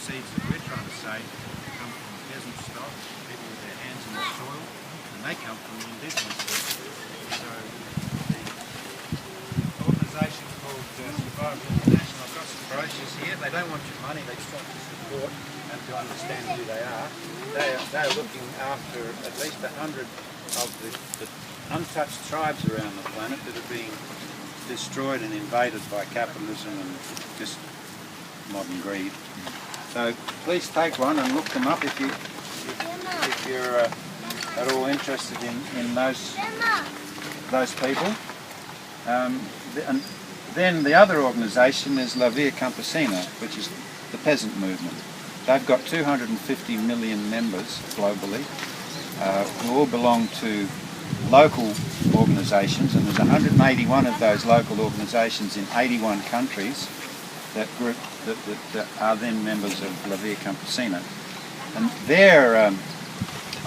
seeds that we're trying to save come from peasant stock, people with their hands in the soil, and they come from the indigenous people. So the organisation called Seedsavers International, I've got some brochures here. They don't want your money, they just want your support and to understand who they are. They're looking after at least 100 of the untouched tribes around the planet that are being destroyed and invaded by capitalism and just modern greed. So please take one and look them up if you're at all interested in those people. And then the other organisation is La Via Campesina, which is the peasant movement. They've got 250 million members globally, who all belong to local organisations, and there's 181 of those local organisations in 81 countries that are then members of La Via Campesina. And their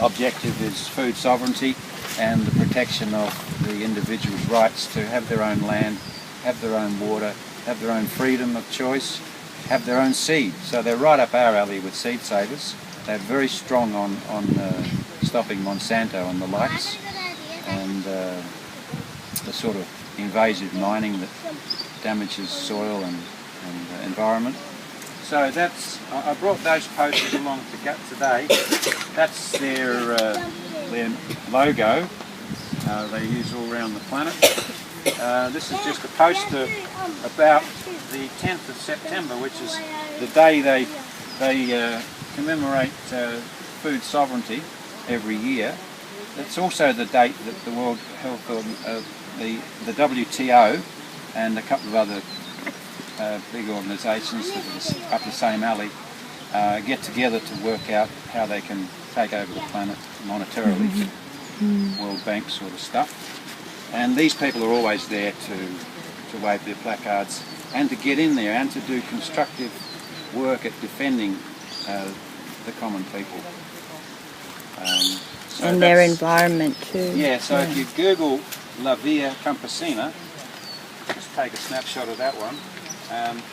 objective is food sovereignty and the protection of the individual's rights to have their own land, have their own water, have their own freedom of choice, have their own seed. So they're right up our alley with Seedsavers. They're very strong on stopping Monsanto and the likes, and the sort of invasive mining that damages soil and environment. So that's, I brought those posters along today. That's their logo they use all around the planet. This is just a poster about the 10th of September, which is the day they commemorate food sovereignty every year. It's also the date that the World Health, the WTO and a couple of other big organisations that are up the same alley get together to work out how they can take over the planet monetarily, World Bank sort of stuff. And these people are always there to wave their placards and to get in there and to do constructive work at defending the common people. So and their environment too. Yeah, so if you Google La Via Campesina, just take a snapshot of that one,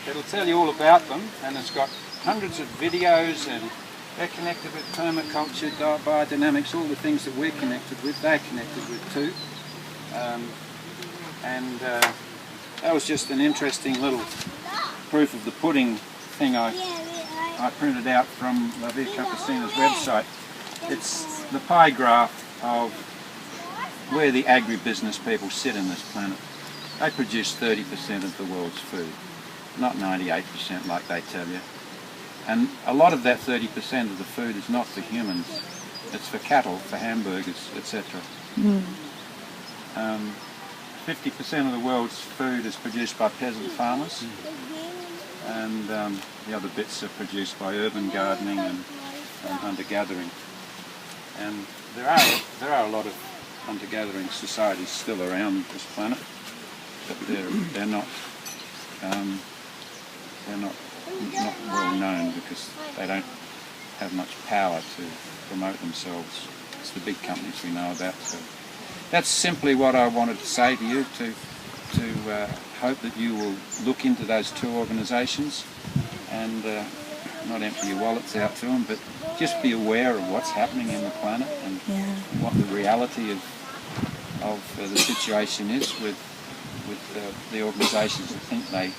it'll tell you all about them, and it's got hundreds of videos, and they're connected with permaculture, biodynamics, all the things that we're connected with, they're connected with too. That was just an interesting little proof of the pudding thing I printed out from La Via Campesina's website. It's the pie graph of where the agribusiness people sit in this planet. They produce 30% of the world's food, not 98% like they tell you. And a lot of that 30% of the food is not for humans, it's for cattle, for hamburgers, etc. 50% of the world's food is produced by peasant farmers, and the other bits are produced by urban gardening and hunter-gathering. And there are a lot of hunter-gathering societies still around this planet, but they're not well known because they don't have much power to promote themselves. It's the big companies we know about. So that's simply what I wanted to say to you, to hope that you will look into those two organisations and not empty your wallets out to them, but just be aware of what's happening in the planet and what the reality of the situation is with the organisations that think they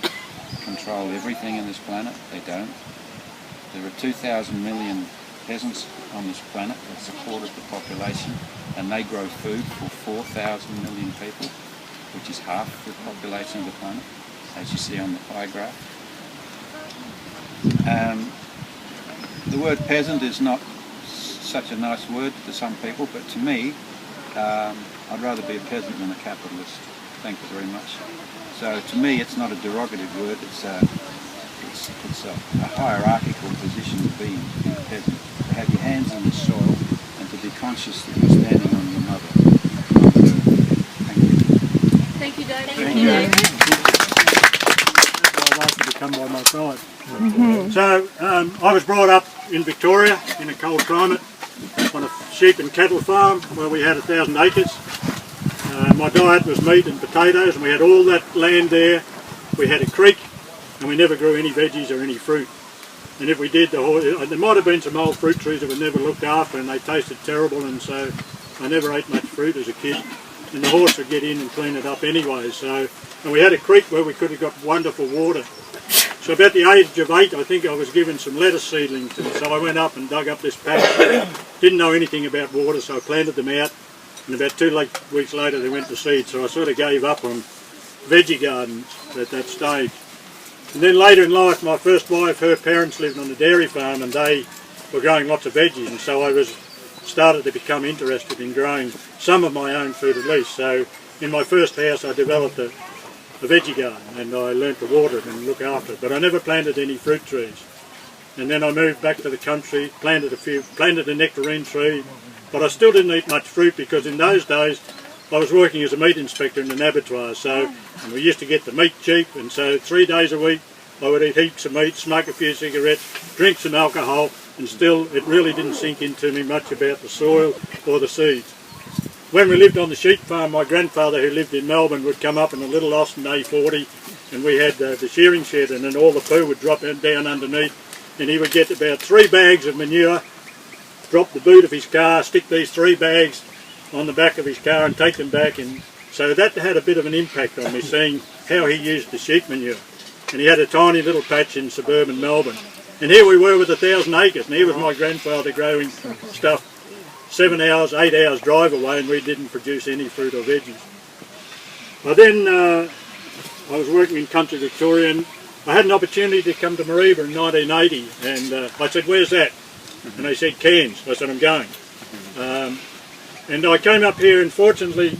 control everything in this planet. They don't. There are 2,000 million peasants on this planet, that's a quarter of the population, and they grow food for 4,000 million people, which is half the population of the planet, as you see on the pie graph. The word peasant is not such a nice word to some people, but to me, I'd rather be a peasant than a capitalist. Thank you very much. So to me, it's not a derogative word, it's a hierarchical position to be a peasant. To have your hands in the soil and to be conscious that you're standing on your mother. Thank you. Thank you, David. Thank you. I'd like you to come by my side. So I was brought up in Victoria in a cold climate on a sheep and cattle farm where we had 1,000 acres. My diet was meat and potatoes, and we had all that land there. We had a creek, and we never grew any veggies or any fruit. And if we did, there might have been some old fruit trees that were never looked after and they tasted terrible, and so I never ate much fruit as a kid. And the horse would get in and clean it up anyway. So, and we had a creek where we could have got wonderful water. So about the age of 8, I think I was given some lettuce seedlings, and so I went up and dug up this patch. Didn't know anything about water, so I planted them out, and about 2 weeks later they went to seed. So I sort of gave up on veggie gardens at that stage. And then later in life, my first wife, her parents lived on a dairy farm, and they were growing lots of veggies, and so I started to become interested in growing some of my own food at least. So in my first house I developed a veggie garden, and I learnt to water it and look after it, but I never planted any fruit trees. And then I moved back to the country, planted a nectarine tree, but I still didn't eat much fruit because in those days I was working as a meat inspector in an abattoir, and we used to get the meat cheap, and so 3 days a week I would eat heaps of meat, smoke a few cigarettes, drink some alcohol, and still it really didn't sink into me much about the soil or the seeds. When we lived on the sheep farm, my grandfather, who lived in Melbourne, would come up in a little Austin A40, and we had the shearing shed, and then all the poo would drop down underneath, and he would get about 3 bags of manure, drop the boot of his car, stick these 3 bags on the back of his car and take them back. And so that had a bit of an impact on me, seeing how he used the sheep manure. And he had a tiny little patch in suburban Melbourne. And here we were with 1,000 acres, and here was my grandfather growing stuff 7 hours, 8 hours drive away, and we didn't produce any fruit or veggies. But then I was working in country Victoria, and I had an opportunity to come to Mareeba in 1980, and I said, "Where's that?" And they said, "Cairns." I said, "I'm going." And I came up here, and fortunately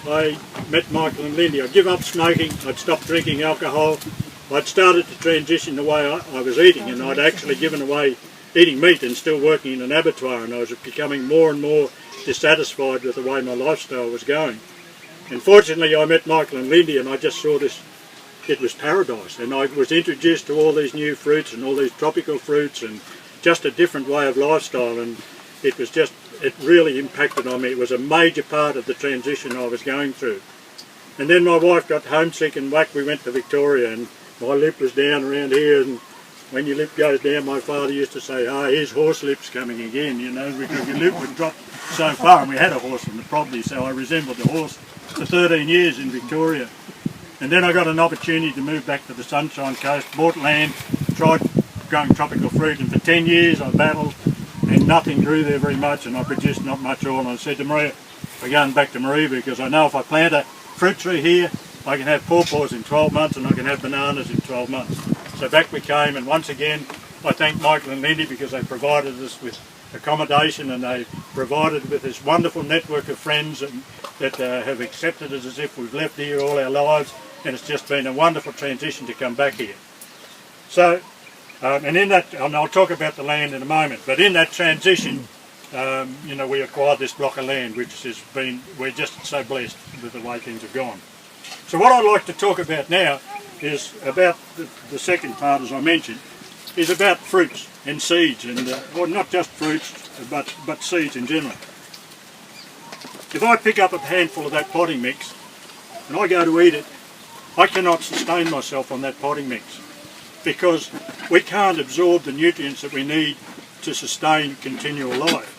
I met Michael and Lindy. I'd give up smoking, I'd stopped drinking alcohol, I'd started to transition the way I was eating, and I'd actually given away eating meat and still working in an abattoir, and I was becoming more and more dissatisfied with the way my lifestyle was going. And fortunately I met Michael and Lindy, and I just saw this, it was paradise, and I was introduced to all these new fruits and all these tropical fruits and just a different way of lifestyle, and it really impacted on me. It was a major part of the transition I was going through. And then my wife got homesick, and we went to Victoria, and my lip was down around here, and when your lip goes down, my father used to say, "Ah, here's horse lips coming again," you know, because your lip would drop so far, and we had a horse on the property, so I resembled the horse for 13 years in Victoria. And then I got an opportunity to move back to the Sunshine Coast, bought land, tried growing tropical fruit, and for 10 years I battled, and nothing grew there very much, and I produced not much oil. And I said to Maria, "We're going back to Mareeba, because I know if I plant a fruit tree here, I can have pawpaws in 12 months and I can have bananas in 12 months. So back we came, and once again I thank Michael and Lindy, because they provided us with accommodation, and they provided with this wonderful network of friends that have accepted us as if we've lived here all our lives, and it's just been a wonderful transition to come back here. So, and in that, and I'll talk about the land in a moment, but in that transition, you know, we acquired this block of land, which has been, we're just so blessed with the way things have gone. So what I'd like to talk about now is about the second part, as I mentioned, is about fruits and seeds, and well, not just fruits, but seeds in general. If I pick up a handful of that potting mix and I go to eat it, I cannot sustain myself on that potting mix, because we can't absorb the nutrients that we need to sustain continual life.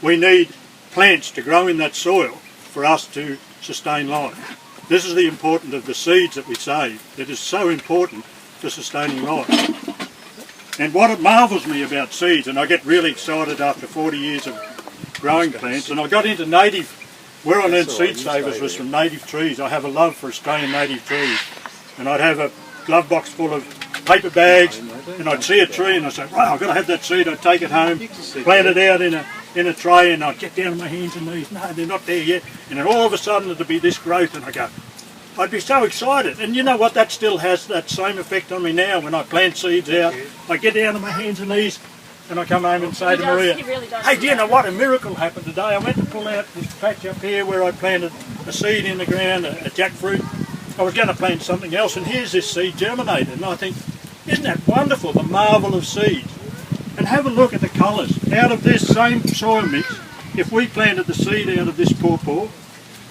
We need plants to grow in that soil for us to sustain life. This is the importance of the seeds that we save. It is so important to sustaining life. And what marvels me about seeds, and I get really excited after 40 years of growing plants, and I got into native, where I learned seedsavers was from native trees. I have a love for Australian native trees, and I'd have a glove box full of paper bags, and I'd see a tree and I'd say, wow, I've got to have that seed. I'd take it home, plant it out in a tray, and I'd get down on my hands and knees. No, they're not there yet. And then all of a sudden it'd be this growth, and I'd be so excited. And you know what, that still has that same effect on me now. When I plant seeds out, I get down on my hands and knees, and I come home and say to Maria, hey, do you know what, a miracle happened today. I went to pull out this patch up here where I planted a seed in the ground, a jackfruit. I was going to plant something else, and here's this seed germinated. And I think, isn't that wonderful, the marvel of seeds? And have a look at the colours. Out of this same soil mix, if we planted the seed out of this pawpaw,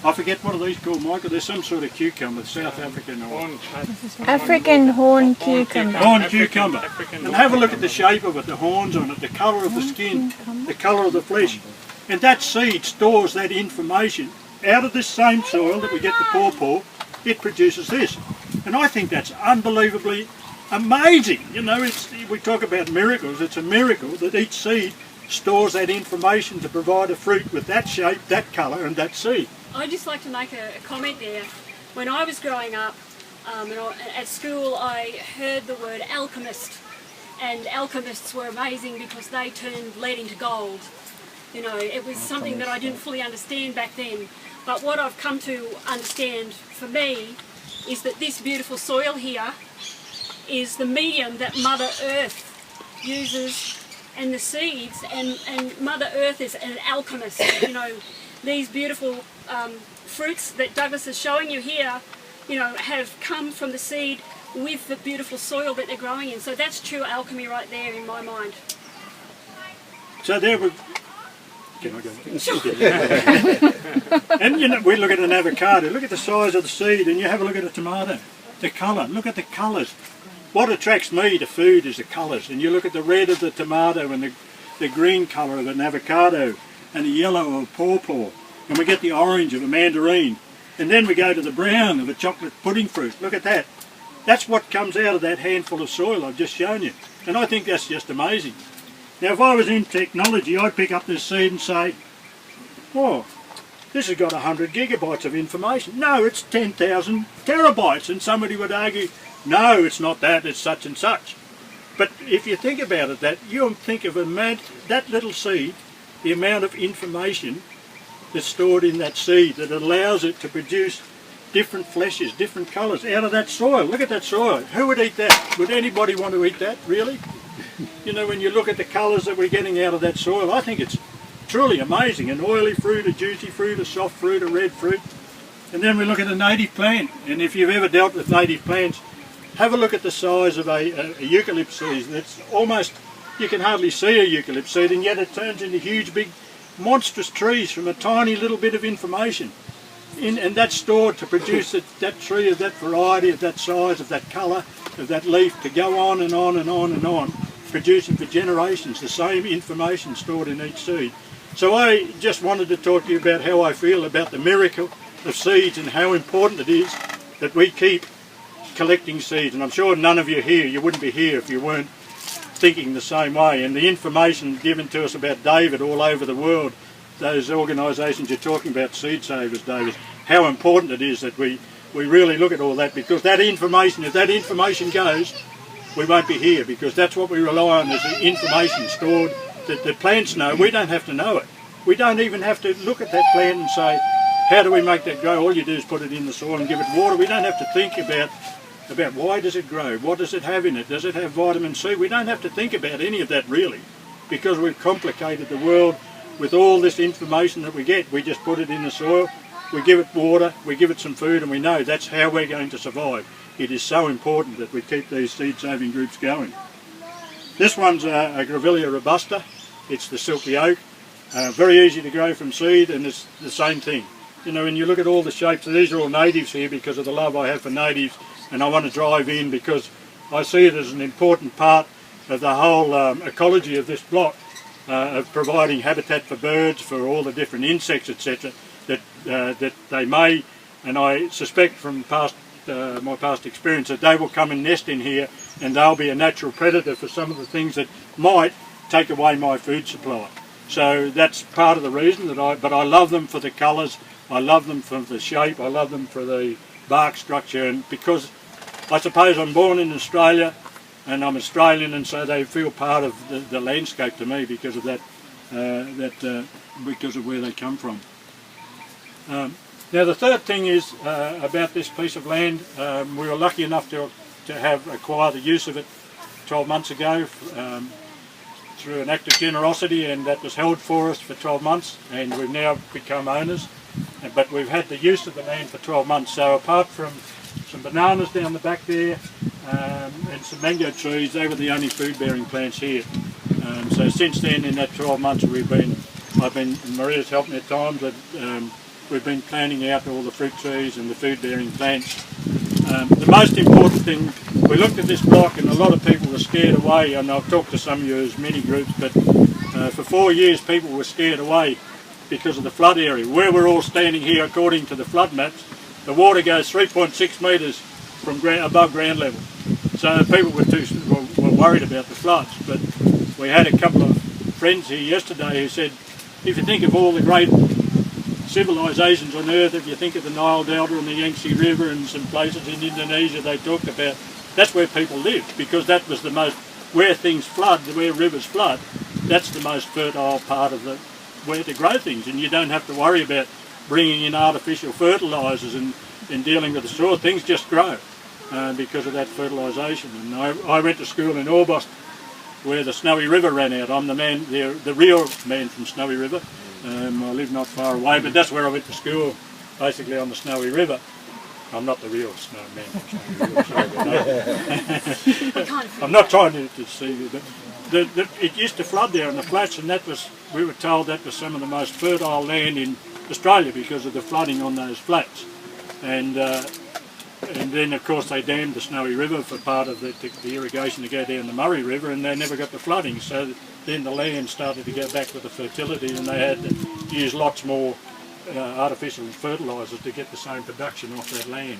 I forget what are these called, Michael. There's some sort of cucumber, South African or African horn cucumber. horn cucumber. And have a look at the shape of it, the horns on it, the colour of the skin, the colour of the flesh. And that seed stores that information out of this same soil that we get the pawpaw. It produces this. And I think that's unbelievably amazing. You know, we talk about miracles. It's a miracle that each seed stores that information to provide a fruit with that shape, that colour and that seed. I'd just like to make a comment there. When I was growing up at school, I heard the word alchemist, and alchemists were amazing because they turned lead into gold. You know, it was something that I didn't fully understand back then. But what I've come to understand for me is that this beautiful soil here is the medium that Mother Earth uses, and the seeds, and Mother Earth is an alchemist. You know, these beautiful fruits that Douglas is showing you here, you know, have come from the seed with the beautiful soil that they're growing in. So that's true alchemy right there in my mind. So there we... Can I go? And you know, we look at an avocado, look at the size of the seed, and you have a look at a tomato. The colour, look at the colours. What attracts me to food is the colours. And you look at the red of the tomato and the green colour of an avocado and the yellow of a pawpaw. And we get the orange of a mandarin. And then we go to the brown of a chocolate pudding fruit. Look at that. That's what comes out of that handful of soil I've just shown you. And I think that's just amazing. Now if I was in technology, I'd pick up this seed and say, oh, this has got 100 gigabytes of information. No, it's 10,000 terabytes. And somebody would argue, no, it's not that, it's such and such. But if you think about it, you'll think of that little seed, the amount of information that's stored in that seed that allows it to produce different fleshes, different colours out of that soil. Look at that soil. Who would eat that? Would anybody want to eat that, really? You know, when you look at the colours that we're getting out of that soil, I think it's truly amazing. An oily fruit, a juicy fruit, a soft fruit, a red fruit. And then we look at a native plant. And if you've ever dealt with native plants, have a look at the size of a eucalypt seed. That's almost, you can hardly see a eucalypt seed, and yet it turns into huge, big, monstrous trees from a tiny little bit of information. And that's stored to produce that tree of that variety, of that size, of that colour, of that leaf, to go on and on and on and on, producing for generations the same information stored in each seed. So I just wanted to talk to you about how I feel about the miracle of seeds and how important it is that we keep collecting seeds. And I'm sure none of you here, you wouldn't be here if you weren't thinking the same way. And the information given to us about David all over the world, those organisations you're talking about, Seedsavers, David, how important it is that we really look at all that, because that information, if that information goes, we won't be here, because that's what we rely on, is the information stored that the plants know. We don't have to know it. We don't even have to look at that plant and say, how do we make that grow? All you do is put it in the soil and give it water. We don't have to think about why does it grow, what does it have in it, does it have vitamin C? We don't have to think about any of that really, because we've complicated the world with all this information that we get. We just put it in the soil, we give it water, we give it some food, and we know that's how we're going to survive. It is so important that we keep these seed-saving groups going. This one's a Grevillea robusta. It's the silky oak. Very easy to grow from seed, and it's the same thing. You know, when you look at all the shapes, these are all natives here because of the love I have for natives, and I want to drive in because I see it as an important part of the whole ecology of this block, of providing habitat for birds, for all the different insects, etc., that they may, and I suspect from my past experience, that they will come and nest in here, and they'll be a natural predator for some of the things that might take away my food supply. So that's part of the reason but I love them for the colours, I love them for the shape, I love them for the bark structure, and because I suppose I'm born in Australia and I'm Australian, and so they feel part of the landscape to me because of that, because of where they come from. Now the third thing is about this piece of land. We were lucky enough to have acquired the use of it 12 months ago through an act of generosity, and that was held for us for 12 months, and we've now become owners. But we've had the use of the land for 12 months, so apart from some bananas down the back there and some mango trees, they were the only food-bearing plants here. So since then, in that 12 months, and Maria's helped me at times, we've been planting out all the fruit trees and the food-bearing plants. The most important thing, we looked at this block and a lot of people were scared away, and I've talked to some of you as many groups, but for 4 years people were scared away because of the flood area. Where we're all standing here, according to the flood maps, the water goes 3.6 metres from above ground level. So people were worried about the floods, but we had a couple of friends here yesterday who said, if you think of all the great civilisations on earth, if you think of the Nile Delta and the Yangtze River and some places in Indonesia they talked about, that's where people lived, because that was the most, where things flood, where rivers flood, that's the most fertile part of where to grow things, and you don't have to worry about bringing in artificial fertilisers and dealing with the soil. Things just grow because of that fertilisation. And I went to school in Orbost where the Snowy River ran out. I'm the man, the real man from Snowy River. I live not far away, but that's where I went to school, basically on the Snowy River. I'm not the real snow man from Snowy River. I'm not trying to deceive you, but it used to flood there in the flats, and we were told that was some of the most fertile land in Australia because of the flooding on those flats. And then of course they dammed the Snowy River for part of the irrigation to go down the Murray River, and they never got the flooding, so then the land started to go back with the fertility, and they had to use lots more artificial fertilisers to get the same production off that land.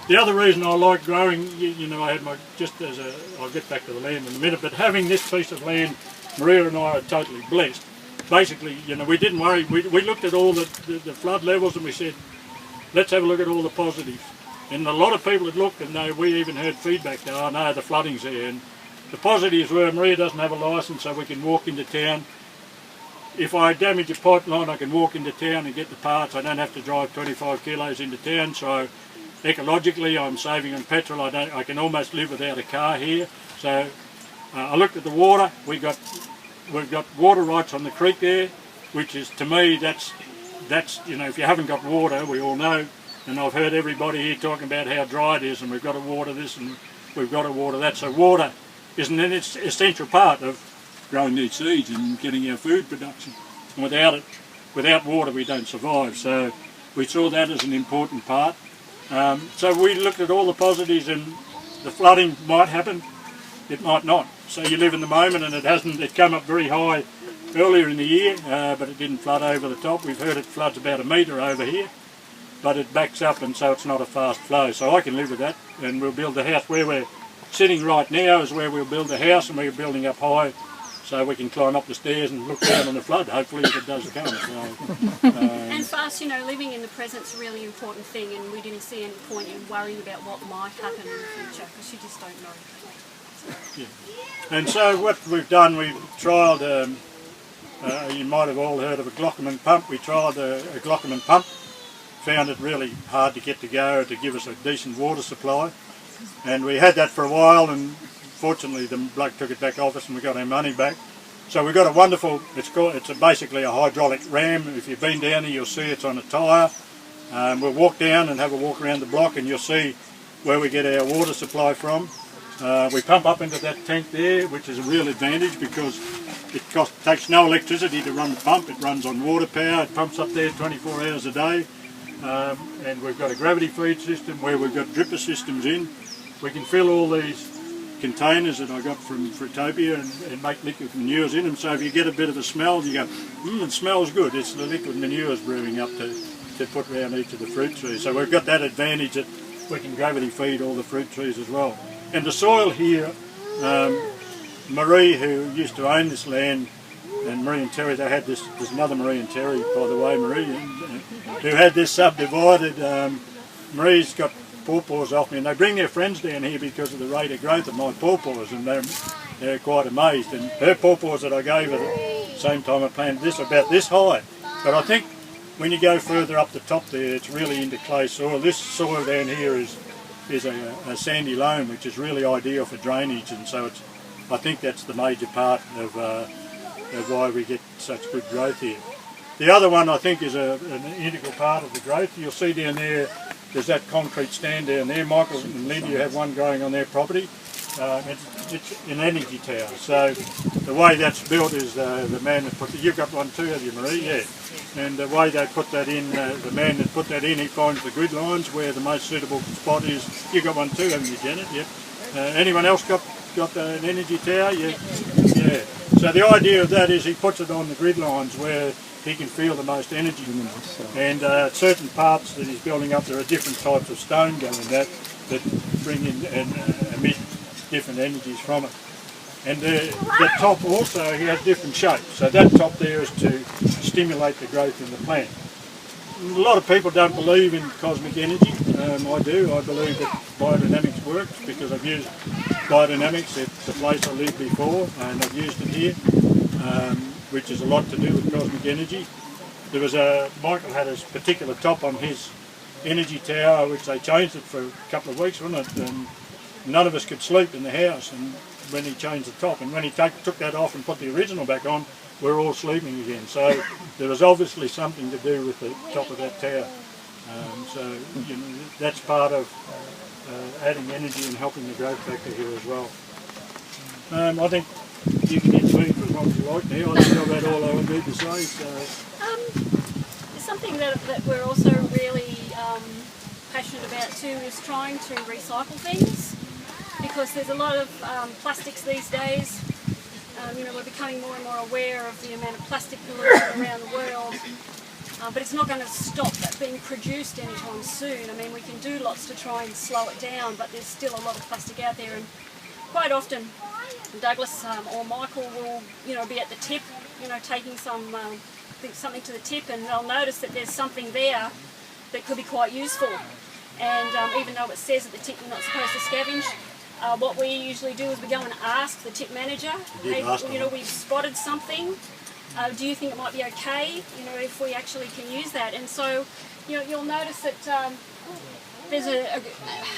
The other reason I like growing, you know, I had I'll get back to the land in a minute, but having this piece of land, Maria and I are totally blessed. Basically, you know, we didn't worry, we looked at all the flood levels and we said, let's have a look at all the positives. And a lot of people had looked, and we even heard feedback that, oh no, the flooding's there. And the positives were, Maria doesn't have a licence, so we can walk into town. If I damage a pipeline, I can walk into town and get the parts. I don't have to drive 25 kilos into town, so ecologically I'm saving on petrol. I can almost live without a car here. So I looked at the water. We've got water rights on the creek there, which is, to me, that's you know, if you haven't got water, we all know, and I've heard everybody here talking about how dry it is, and we've got to water this and we've got to water that. So water is an essential part of growing these seeds and getting our food production. And without water we don't survive. So we saw that as an important part. So we looked at all the positives, and the flooding might happen, it might not. So you live in the moment, and it came up very high earlier in the year, but it didn't flood over the top. We've heard it floods about 1 metre over here, but it backs up, and so it's not a fast flow. So I can live with that, and we'll build the house. Where we're sitting right now is where we'll build the house, and we're building up high so we can climb up the stairs and look down on the flood, hopefully, if it does come. So, and for us, you know, living in the present's a really important thing, and we didn't see any point in worrying about what might happen in the future, because you just don't know. Yeah. And so what we've done, we've trialled, you might have all heard of a Glockerman pump. We trialled a Glockerman pump, found it really hard to get to go to give us a decent water supply, and we had that for a while, and fortunately the bloke took it back off us and we got our money back. So we got a wonderful, it's basically a hydraulic ram. If you've been down here, you'll see it's on a tyre. We'll walk down and have a walk around the block, and you'll see where we get our water supply from. We pump up into that tank there, which is a real advantage because it takes no electricity to run the pump. It runs on water power. It pumps up there 24 hours a day. And we've got a gravity feed system where we've got dripper systems in. We can fill all these containers that I got from Fruitopia and make liquid manures in them. So if you get a bit of a smell, you go, it smells good. It's the liquid manures brewing up to put around each of the fruit trees. So we've got that advantage that we can gravity feed all the fruit trees as well. And the soil here, Marie, who used to own this land, and Marie and Terry, they had there's another Marie and Terry, by the way, Marie, who had this subdivided. Marie's got pawpaws off me, and they bring their friends down here because of the rate of growth of my pawpaws, and they're quite amazed. And her pawpaws that I gave her the same time I planted this are about this high. But I think when you go further up the top there, it's really into clay soil. This soil down here is a sandy loam, which is really ideal for drainage, and so I think that's the major part of why we get such good growth here. The other one I think is an integral part of the growth. You'll see down there, there's that concrete stand down there. Michael and Linda, you have one growing on their property. it's an energy tower. So the way that's built is the man that put you've got one too, have you, Marie? Yeah. And the way they put that in, the man that put that in, he finds the grid lines where the most suitable spot is. You've got one too, haven't you, Janet? Yep. Anyone else got an energy tower? Yeah. Yeah. So the idea of that is he puts it on the grid lines where he can feel the most energy. And certain parts that he's building up, there are different types of stone going that bring in and emit different energies from it. And the top also, he has different shapes. So that top there is to stimulate the growth in the plant. A lot of people don't believe in cosmic energy. I do. I believe that biodynamics works because I've used biodynamics at the place I lived before, and I've used it here, which is a lot to do with cosmic energy. There was Michael had a particular top on his energy tower, which they changed it for a couple of weeks, wasn't it? And none of us could sleep in the house, and when he changed the top, and when he took that off and put the original back on, we're all sleeping again. So there was obviously something to do with the top of that tower. So you know, that's part of adding energy and helping the growth factor here as well. I think you can intervene for as long as you like now. I think I've had all I need to say. So. Something that we're also really passionate about too is trying to recycle things, because there's a lot of plastics these days. You know, we're becoming more and more aware of the amount of plastic pollution around the world, but it's not going to stop being produced anytime soon. I mean, we can do lots to try and slow it down, but there's still a lot of plastic out there, and quite often Douglas or Michael will, you know, be at the tip, you know, taking something to the tip, and they'll notice that there's something there that could be quite useful. And even though it says at the tip you're not supposed to scavenge, what we usually do is we go and ask the tip manager, hey, you know, we've spotted something, do you think it might be okay, you know, if we actually can use that? And so, you know, you'll notice that there's a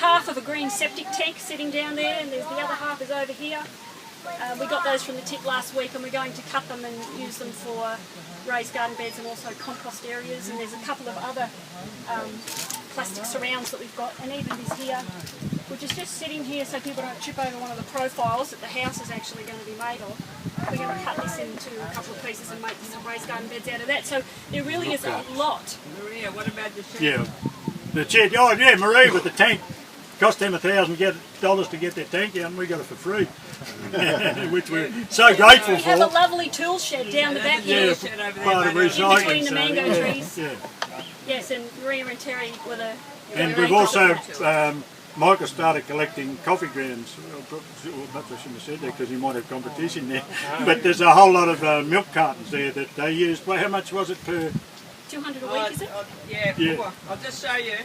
half of a green septic tank sitting down there, and there's the other half is over here. We got those from the tip last week, and we're going to cut them and use them for raised garden beds and also compost areas. And there's a couple of other plastic surrounds that we've got, and even this here, which is just sitting here so people don't trip over one of the profiles that the house is actually going to be made of. We're going to cut this into a couple of pieces and make some raised garden beds out of that. So there really is a lot. Maria, what about the shed? Yeah, the shed. Oh yeah, Marie with the tank. Cost them $1,000 to get their tank out, and we got it for free, which we're so grateful for. We have a lovely tool shed down the back here, part of recycling. in between the mango trees. Yeah. Yes, and Maria and Terry with a. And we've also, Michael started collecting coffee grounds. Well, perhaps I shouldn't have said that because he might have competition there. But there's a whole lot of milk cartons there that they used. Well, how much was it per? 200 a week, is it? Yeah. I'll just show you.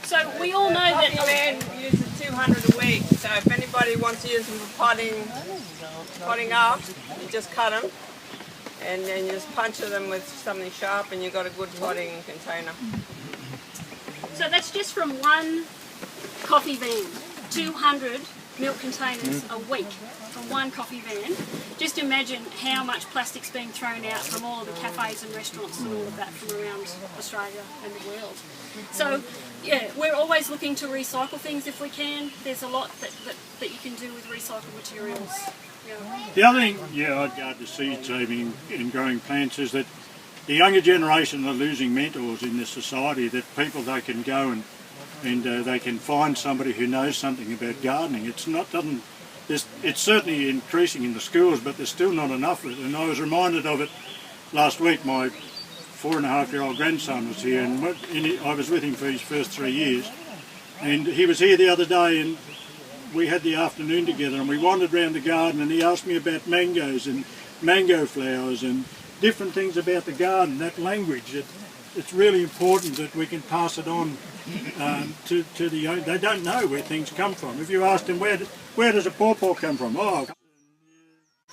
So we all know that a man uses 200 a week. So if anybody wants to use them for potting up, you just cut them, and then you just puncture them with something sharp, and you've got a good potting container. So that's just from one coffee van, 200 milk containers a week from one coffee van. Just imagine how much plastic's being thrown out from all of the cafes and restaurants and all of that from around Australia and the world. So yeah, we're always looking to recycle things if we can. There's a lot that you can do with recycled materials. Yeah. The other thing, I regard to seed saving in growing plants is that the younger generation are losing mentors in this society, that people they can go and they can find somebody who knows something about gardening. It's certainly increasing in the schools, but there's still not enough of it. And I was reminded of it last week. My 4.5-year-old grandson was here, and I was with him for his first 3 years. And he was here the other day, and we had the afternoon together, and we wandered around the garden, and he asked me about mangoes and mango flowers and different things about the garden, that language. It's really important that we can pass it on to the young. They don't know where things come from. If you ask them, where does a pawpaw come from? Oh,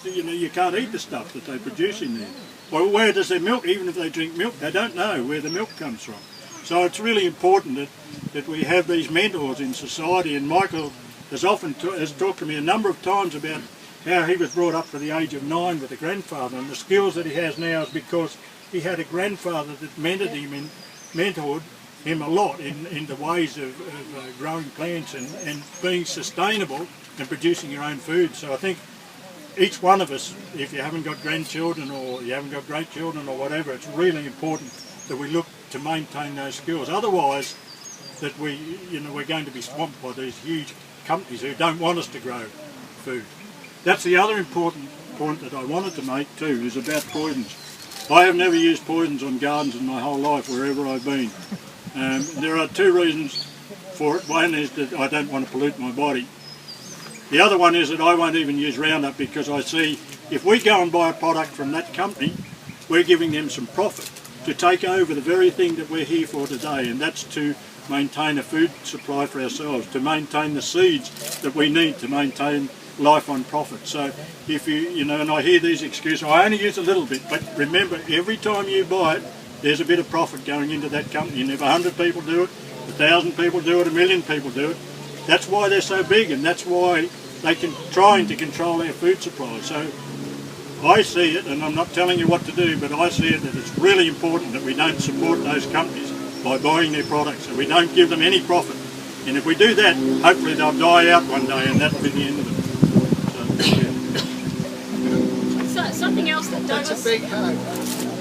you can't eat the stuff that they produce in there. Well, where does their milk, even if they drink milk, they don't know where the milk comes from. So it's really important that we have these mentors in society, and Michael has talked to me a number of times about how he was brought up for the age of 9 with a grandfather, and the skills that he has now is because he had a grandfather that mentored him and mentored him a lot in the ways of growing plants and being sustainable and producing your own food. So I think each one of us, if you haven't got grandchildren or you haven't got great children or whatever, it's really important that we look to maintain those skills. Otherwise, that we're going to be swamped by these huge companies who don't want us to grow food. That's the other important point that I wanted to make too, is about poisons. I have never used poisons on gardens in my whole life, wherever I've been. There are two reasons for it. One is that I don't want to pollute my body. The other one is that I won't even use Roundup, because I see if we go and buy a product from that company, we're giving them some profit to take over the very thing that we're here for today, and that's to maintain a food supply for ourselves, to maintain the seeds that we need to maintain life on profit. So if and I hear these excuses, I only use a little bit, but remember, every time you buy it, there's a bit of profit going into that company, and if 100 people do it, 1,000 people do it, 1,000,000 people do it, that's why they're so big, and that's why they can trying to control our food supply. So I see it, and I'm not telling you what to do, but I see it that it's really important that we don't support those companies by buying their products, and we don't give them any profit. And if we do that, hopefully they'll die out one day, and that'll be the end of it. So, something else that Douglas... That's a big hope.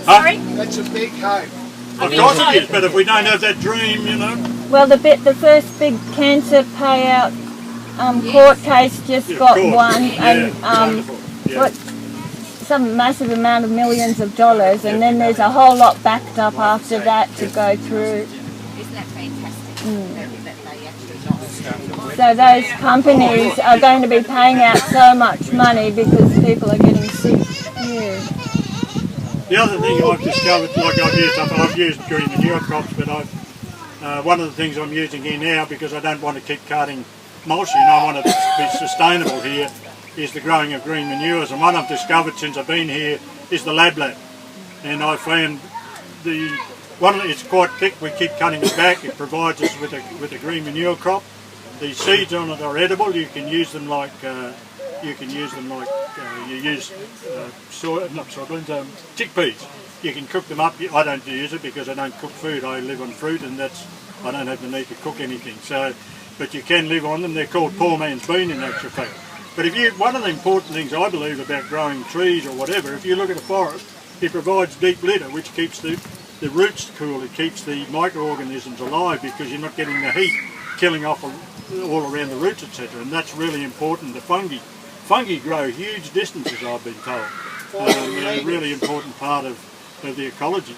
Sorry? That's a big hope. Of course it is, but if we don't have that dream, Well, the first big cancer payout court case just got one, and wonderful. Yeah. what, some massive amount of millions of dollars, and then there's a whole lot backed up after that to go through. Isn't that fantastic? That they actually lost. So those companies are going to be paying out so much money because people are getting sick. Yeah. The other thing I've discovered, like I've used green manure crops, but one of the things I'm using here now, because I don't want to keep cutting mulching, I want to be sustainable here, is the growing of green manures. And one I've discovered since I've been here is the lab. And I found it's quite thick, we keep cutting it back, it provides us with a green manure crop. The seeds on it are edible, you can use them like chickpeas. You can cook them up. I don't use it because I don't cook food, I live on fruit, and I don't have the need to cook anything. So, but you can live on them. They're called poor man's bean in actual fact. But one of the important things I believe about growing trees or whatever, if you look at a forest, it provides deep litter, which keeps the roots cool, it keeps the microorganisms alive, because you're not getting the heat killing off all around the roots, etc. And that's really important. The fungi grow huge distances, I've been told. They're a really important part of the ecology.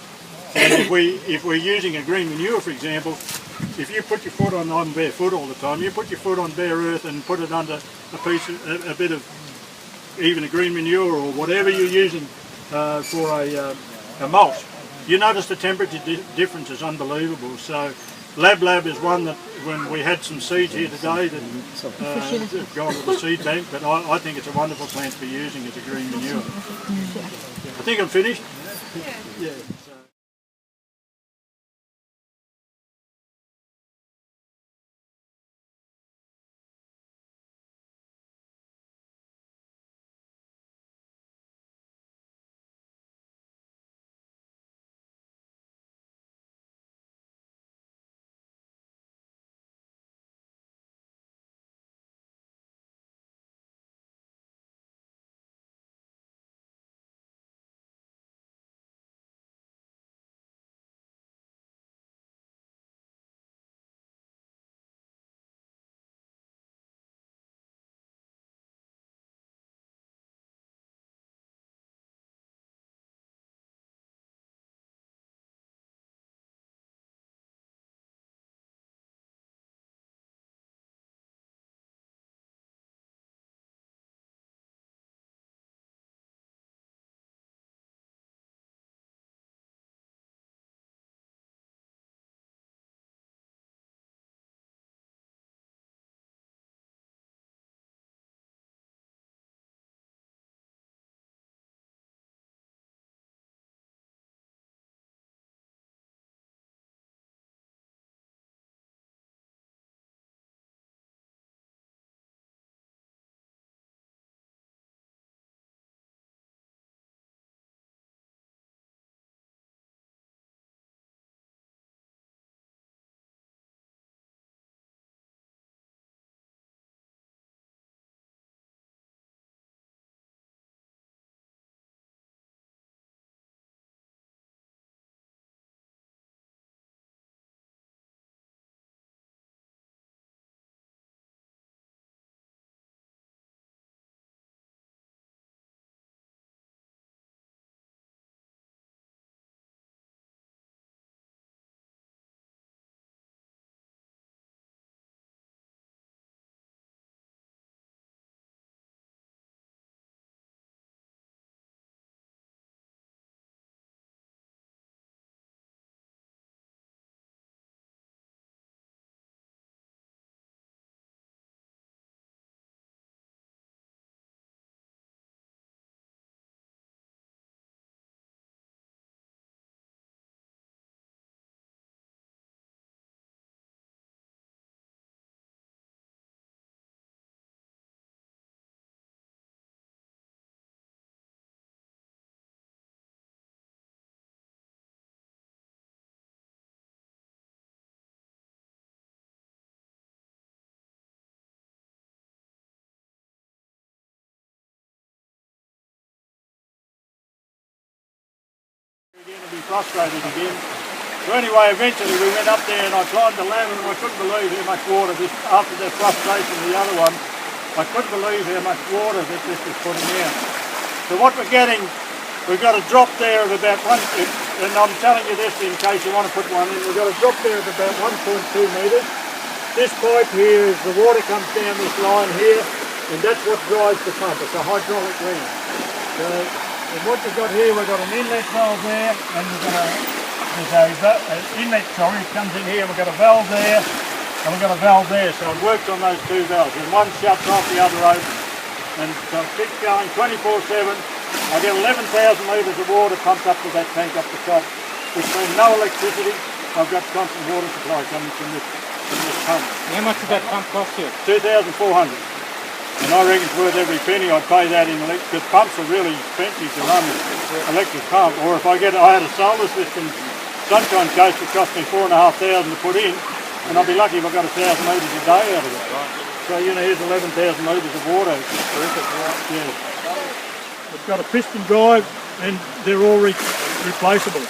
And if we're using a green manure, for example, if you put your foot on, I'm barefoot all the time, you put your foot on bare earth and put it under a bit of even a green manure or whatever you're using for a mulch, you notice the temperature difference is unbelievable. So Lab is one that, when we had some seeds here today that have gone to the seed bank, but I think it's a wonderful plant to be using as a green manure. I think I'm finished. Yeah. Again to be frustrated again. So anyway, eventually we went up there and I climbed the ladder and I couldn't believe how much water this, after the frustration of the other one, I couldn't believe how much water that this was putting out. So what we're getting, we've got a drop there of about and I'm telling you this in case you want to put one in, we've got a drop there of about 1.2 metres. This pipe here is the water comes down this line here and that's what drives the pump. It's a hydraulic ring. So and what we've got here, we've got an inlet valve there and we've got an inlet, sorry, it comes in here, we've got a valve there and we've got a valve there. So it works on those two valves and one shuts off, the other opens. And so it keeps going 24/7. I get 11,000 litres of water pumped up to that tank up the top, which means no electricity. I've got constant water supply coming from this pump. How much did that pump cost you? 2,400. And I reckon it's worth every penny. I'd pay that in electric, because pumps are really expensive to run electric pump. Or if I had a solar system, Sunshine Coast would cost me 4,500 to put in, and I'd be lucky if I got 1,000 litres a day out of it. So you know, here's 11,000 litres of water. Yeah. It's got a piston drive and they're all replaceable.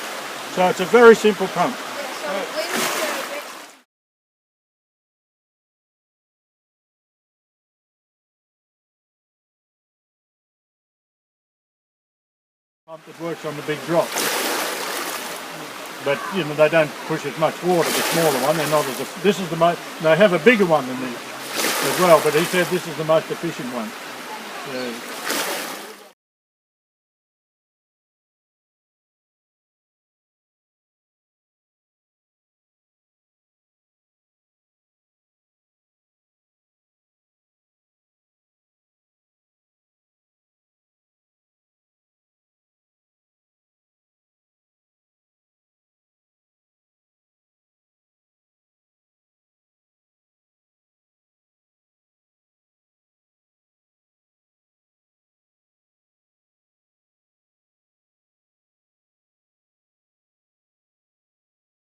So it's a very simple pump. Pump that works on the big drop. But you know, they don't push as much water, the smaller one. They're not as this is the most, they have a bigger one than this as well, but he said this is the most efficient one.